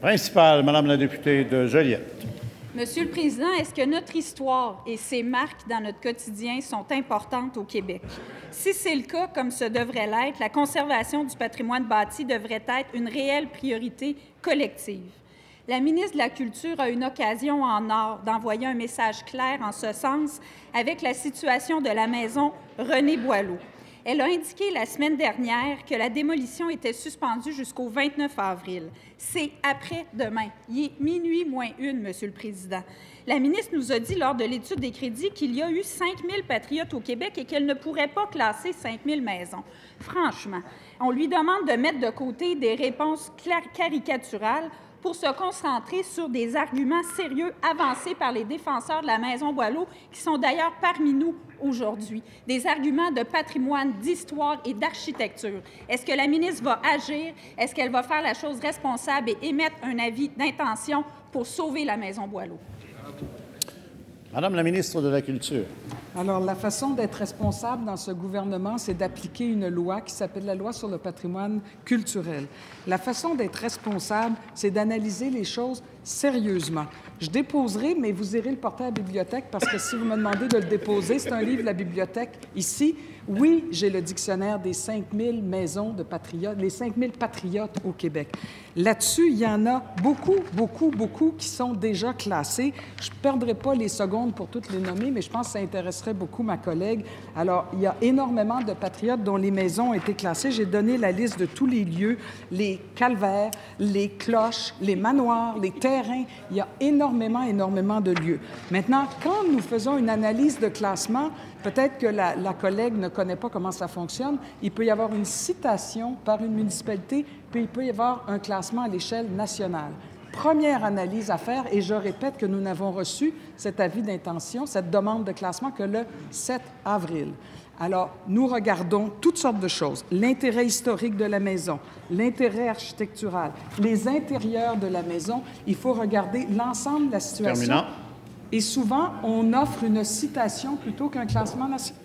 Principale, Madame la députée de Joliette. Monsieur le Président, est-ce que notre histoire et ses marques dans notre quotidien sont importantes au Québec? Si c'est le cas, comme ce devrait l'être, la conservation du patrimoine bâti devrait être une réelle priorité collective. La ministre de la Culture a une occasion en or d'envoyer un message clair en ce sens avec la situation de la maison René Boileau. Elle a indiqué la semaine dernière que la démolition était suspendue jusqu'au 29 avril. C'est après-demain. Il est minuit moins une, Monsieur le Président. La ministre nous a dit lors de l'étude des crédits qu'il y a eu 5 000 patriotes au Québec et qu'elle ne pourrait pas classer 5 000 maisons. Franchement, on lui demande de mettre de côté des réponses caricaturales pour se concentrer sur des arguments sérieux avancés par les défenseurs de la maison Boileau, qui sont d'ailleurs parmi nous aujourd'hui. Des arguments de patrimoine, d'histoire et d'architecture. Est-ce que la ministre va agir? Est-ce qu'elle va faire la chose responsable et émettre un avis d'intention pour sauver la maison Boileau? Madame la ministre de la Culture. Alors, la façon d'être responsable dans ce gouvernement, c'est d'appliquer une loi qui s'appelle la Loi sur le patrimoine culturel. La façon d'être responsable, c'est d'analyser les choses sérieusement. Je déposerai, mais vous irez le porter à la bibliothèque parce que si vous me demandez de le déposer, c'est un livre de la bibliothèque ici. Oui, j'ai le dictionnaire des 5000 maisons de patriotes, les 5000 patriotes au Québec. Là-dessus, il y en a beaucoup qui sont déjà classés. Je ne perdrai pas les secondes pour toutes les nommer, mais je pense que ça intéresserait beaucoup ma collègue. Alors, il y a énormément de patriotes dont les maisons ont été classées. J'ai donné la liste de tous les lieux, les calvaires, les cloches, les manoirs, les terrains. Il y a énormément de lieux. Maintenant, quand nous faisons une analyse de classement, peut-être que la collègue ne connaît pas comment ça fonctionne. Il peut y avoir une citation par une municipalité, puis il peut y avoir un classement à l'échelle nationale. Première analyse à faire, et je répète que nous n'avons reçu cet avis d'intention, cette demande de classement que le 7 avril. Alors, nous regardons toutes sortes de choses. L'intérêt historique de la maison, l'intérêt architectural, les intérieurs de la maison. Il faut regarder l'ensemble de la situation. Terminant. Et souvent, on offre une citation plutôt qu'un classement national.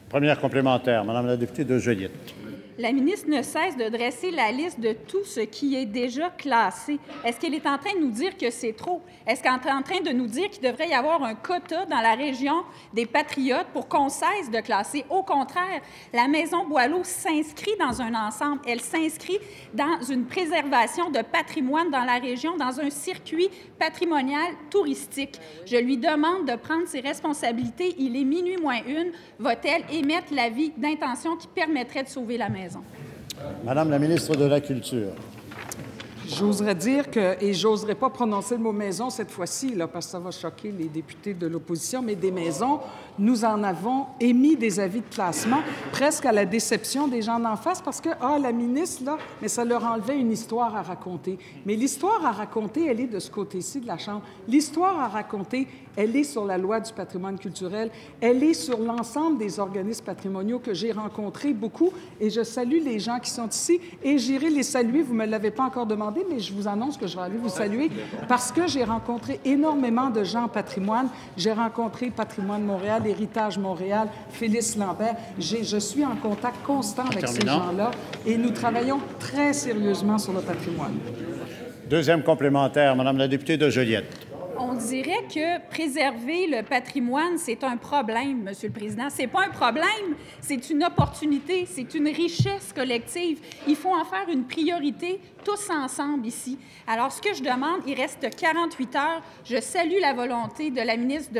Première complémentaire, Madame la députée de Joliette. La ministre ne cesse de dresser la liste de tout ce qui est déjà classé. Est-ce qu'elle est en train de nous dire que c'est trop? Est-ce qu'elle est en train de nous dire qu'il devrait y avoir un quota dans la région des patriotes pour qu'on cesse de classer? Au contraire, la maison Boileau s'inscrit dans un ensemble. Elle s'inscrit dans une préservation de patrimoine dans la région, dans un circuit patrimonial touristique. Je lui demande de prendre ses responsabilités. Il est minuit moins une. Va-t-elle émettre l'avis d'intention qui permettrait de sauver la maison? Madame la ministre de la Culture. J'oserais dire que, et j'oserais pas prononcer le mot maison cette fois-ci, là, parce que ça va choquer les députés de l'opposition, mais des maisons, nous en avons émis des avis de classement, presque à la déception des gens d'en face, parce que, la ministre, là, mais ça leur enlevait une histoire à raconter. Mais l'histoire à raconter, elle est de ce côté-ci de la Chambre. L'histoire à raconter, elle est sur la loi du patrimoine culturel, elle est sur l'ensemble des organismes patrimoniaux que j'ai rencontrés beaucoup, et je salue les gens qui sont ici, et j'irai les saluer, vous ne me l'avez pas encore demandé, mais je vous annonce que je vais aller vous saluer parce que j'ai rencontré énormément de gens en patrimoine. J'ai rencontré Patrimoine Montréal, Héritage Montréal, Félix Lambert. Je suis en contact constant avec ces gens-là et nous travaillons très sérieusement sur le patrimoine. Deuxième complémentaire, Madame la députée de Joliette. On dirait que préserver le patrimoine, c'est un problème, Monsieur le Président. C'est pas un problème, c'est une opportunité, c'est une richesse collective. Il faut en faire une priorité tous ensemble ici. Alors, ce que je demande, il reste 48 heures. Je salue la volonté de la ministre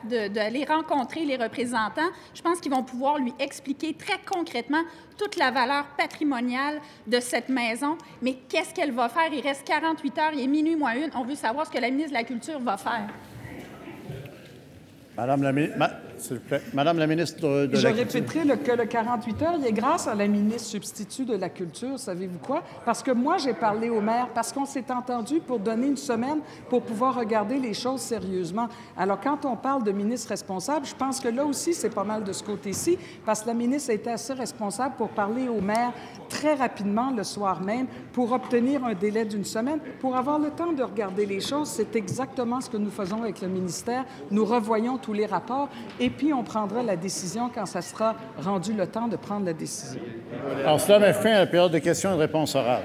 d'aller rencontrer les représentants. Je pense qu'ils vont pouvoir lui expliquer très concrètement toute la valeur patrimoniale de cette maison. Mais qu'est-ce qu'elle va faire? Il reste 48 heures, il est minuit moins une. On veut savoir ce que la ministre de la Culture va faire. S'il vous plaît. Madame la ministre de la Culture. Je répéterai que le 48 heures, il est grâce à la ministre substitut de la Culture. Savez-vous quoi? Parce que moi, j'ai parlé au maire, parce qu'on s'est entendu pour donner une semaine pour pouvoir regarder les choses sérieusement. Alors, quand on parle de ministre responsable, je pense que là aussi, c'est pas mal de ce côté-ci, parce que la ministre a été assez responsable pour parler au maire très rapidement le soir même pour obtenir un délai d'une semaine, pour avoir le temps de regarder les choses. C'est exactement ce que nous faisons avec le ministère. Nous revoyons tous les rapports et puis on prendra la décision quand ça sera rendu le temps de prendre la décision. Alors, cela met fin à la période de questions et de réponses orales.